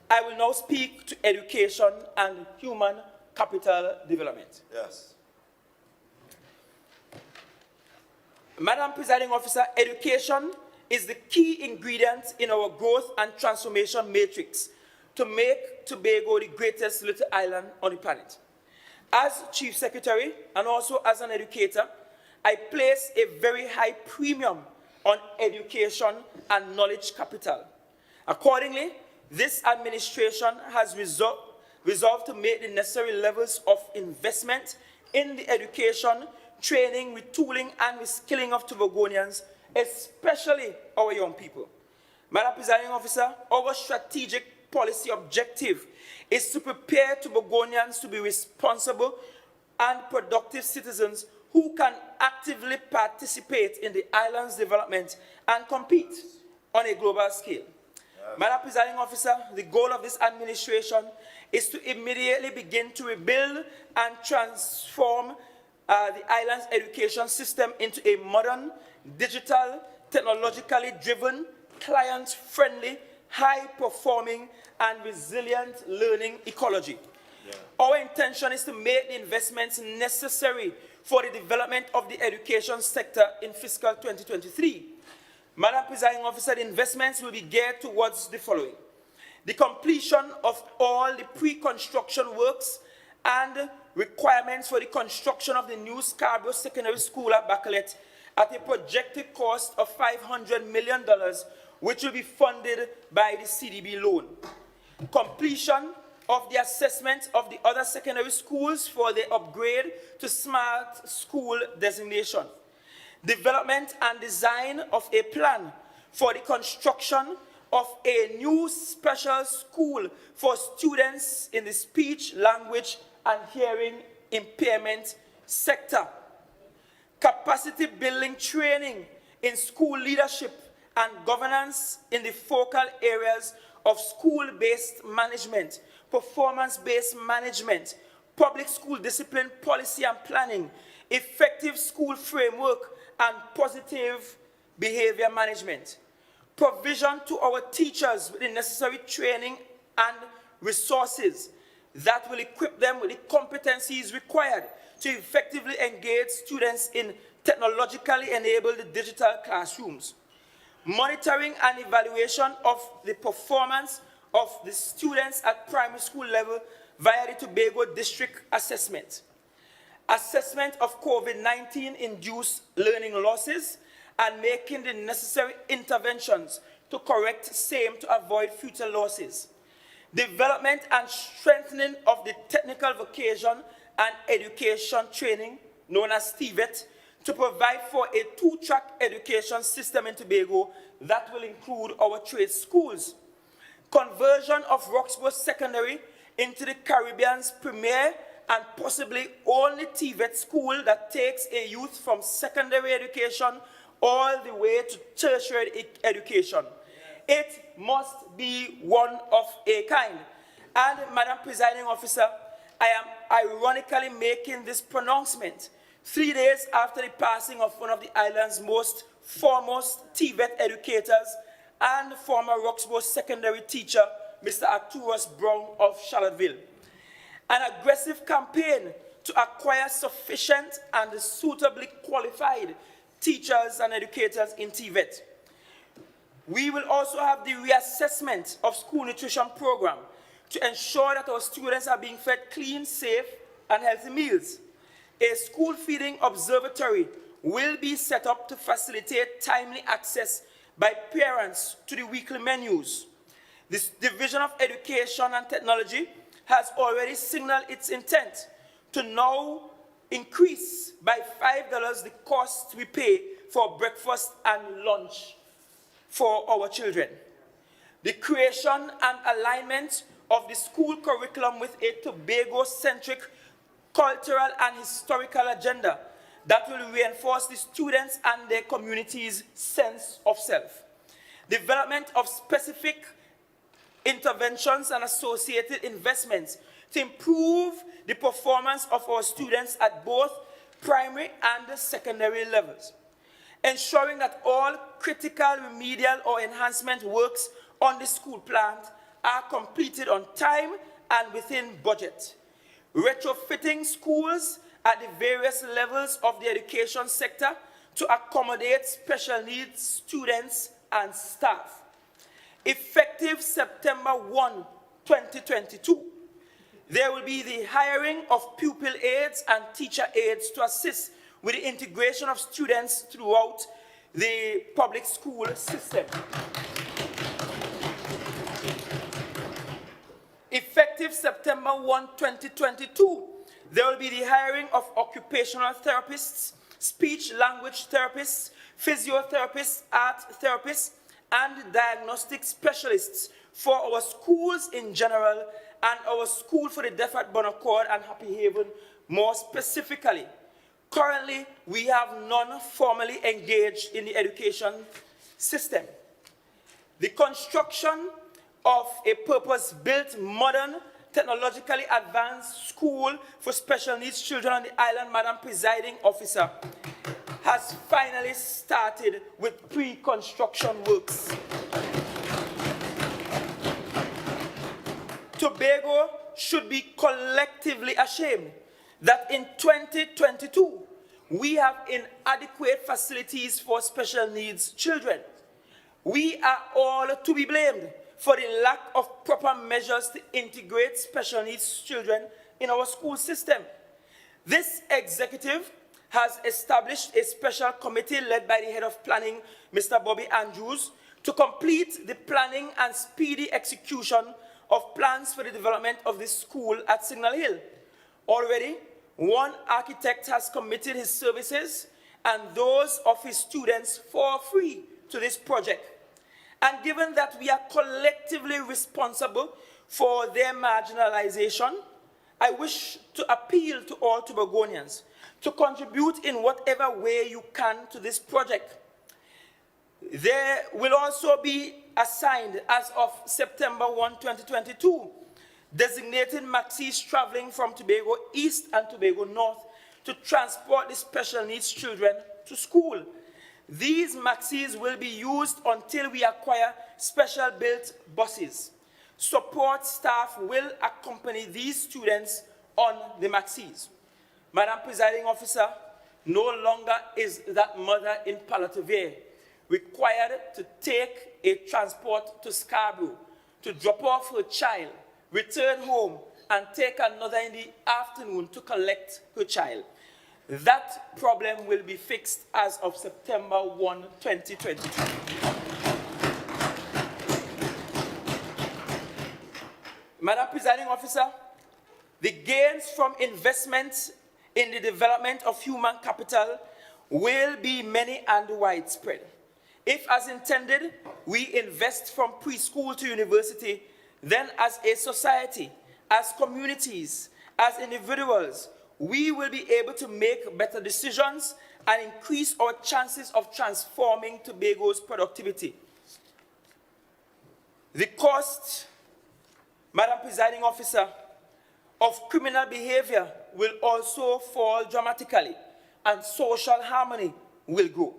I will now speak to education and human capital development. Yes. Madam Presiding Officer, education is the key ingredient in our growth and transformation matrix to make Tobago the greatest little island on the planet. As Chief Secretary and also as an educator, I place a very high premium on education and knowledge capital. Accordingly, this administration has resolved to make the necessary levels of investment in the education, training, retooling, and reskilling of Tobagonians, especially our young people. Madam Presiding Officer, our strategic policy objective is to prepare Tobagonians to be responsible and productive citizens who can actively participate in the island's development and compete on a global scale. Madam Presiding Officer, the goal of this administration is to immediately begin to rebuild and transform the island's education system into a modern, digital, technologically driven, client-friendly, high-performing, and resilient learning ecology. Our intention is to make the investments necessary for the development of the education sector in fiscal 2023. Madam Presiding Officer, the investments will be geared towards the following: the completion of all the pre-construction works and requirements for the construction of the new Scarborough Secondary School at Bacalet at a projected cost of $500 million, which will be funded by the CDB loan. Completion of the assessment of the other secondary schools for the upgrade to smart school designation. Development and design of a plan for the construction of a new special school for students in the speech, language, and hearing impairment sector. Capacity building training in school leadership and governance in the focal areas of school-based management, performance-based management, public school discipline policy and planning, effective school framework, and positive behavior management. Provision to our teachers with the necessary training and resources that will equip them with the competencies required to effectively engage students in technologically enabled digital classrooms. Monitoring and evaluation of the performance of the students at primary school level via the Tobago District Assessment. Assessment of COVID-19 induced learning losses and making the necessary interventions to correct same to avoid future losses. Development and strengthening of the technical vocation and education training, known as TVET, to provide for a two-track education system in Tobago that will include our trade schools. Conversion of Roxborough Secondary into the Caribbean's premier and possibly only TVET school that takes a youth from secondary education all the way to tertiary education. It must be one of a kind. And, Madam Presiding Officer, I am ironically making this pronouncement 3 days after the passing of one of the island's most foremost TVET educators and former Roxborough secondary teacher, Mr. Arturus Brown of Charlottesville. An aggressive campaign to acquire sufficient and suitably qualified teachers and educators in TVET. We will also have the reassessment of school nutrition program to ensure that our students are being fed clean, safe, and healthy meals. A school feeding observatory will be set up to facilitate timely access by parents to the weekly menus. This Division of Education and Technology has already signaled its intent to now increase by $5 the cost we pay for breakfast and lunch for our children. The creation and alignment of the school curriculum with a Tobago-centric cultural and historical agenda that will reinforce the students and their community's sense of self. Development of specific interventions and associated investments to improve the performance of our students at both primary and secondary levels. Ensuring that all critical remedial or enhancement works on the school plant are completed on time and within budget. Retrofitting schools at the various levels of the education sector to accommodate special needs students and staff. Effective September 1, 2022, there will be the hiring of pupil aides and teacher aides to assist with the integration of students throughout the public school system. Effective September 1, 2022, there will be the hiring of occupational therapists, speech-language therapists, physiotherapists, art therapists, and diagnostic specialists for our schools in general and our School for the Deaf at Bonaccord and Happy Haven more specifically. Currently, we have none formally engaged in the education system. The construction of a purpose-built, modern, technologically advanced school for special needs children on the island, Madam Presiding Officer, has finally started with pre-construction works. Tobago should be collectively ashamed that in 2022, we have inadequate facilities for special needs children. We are all to be blamed for the lack of proper measures to integrate special needs children in our school system. This executive has established a special committee led by the head of planning, Mr. Bobby Andrews, to complete the planning and speedy execution of plans for the development of this school at Signal Hill. Already, one architect has committed his services and those of his students for free to this project. And given that we are collectively responsible for their marginalization, I wish to appeal to all Tobagonians to contribute in whatever way you can to this project. There will also be assigned, as of September 1, 2022, designated maxis traveling from Tobago East and Tobago North to transport the special needs children to school. These maxis will be used until we acquire special built buses. Support staff will accompany these students on the maxis. Madam Presiding Officer, no longer is that mother in Palatavere required to take a transport to Scarborough to drop off her child, return home, and take another in the afternoon to collect her child. That problem will be fixed as of September 1, 2022. Madam Presiding Officer, the gains from investments in the development of human capital will be many and widespread. If, as intended, we invest from preschool to university, then as a society, as communities, as individuals, we will be able to make better decisions and increase our chances of transforming Tobago's productivity. The cost, Madam Presiding Officer, of criminal behavior will also fall dramatically, and social harmony will grow.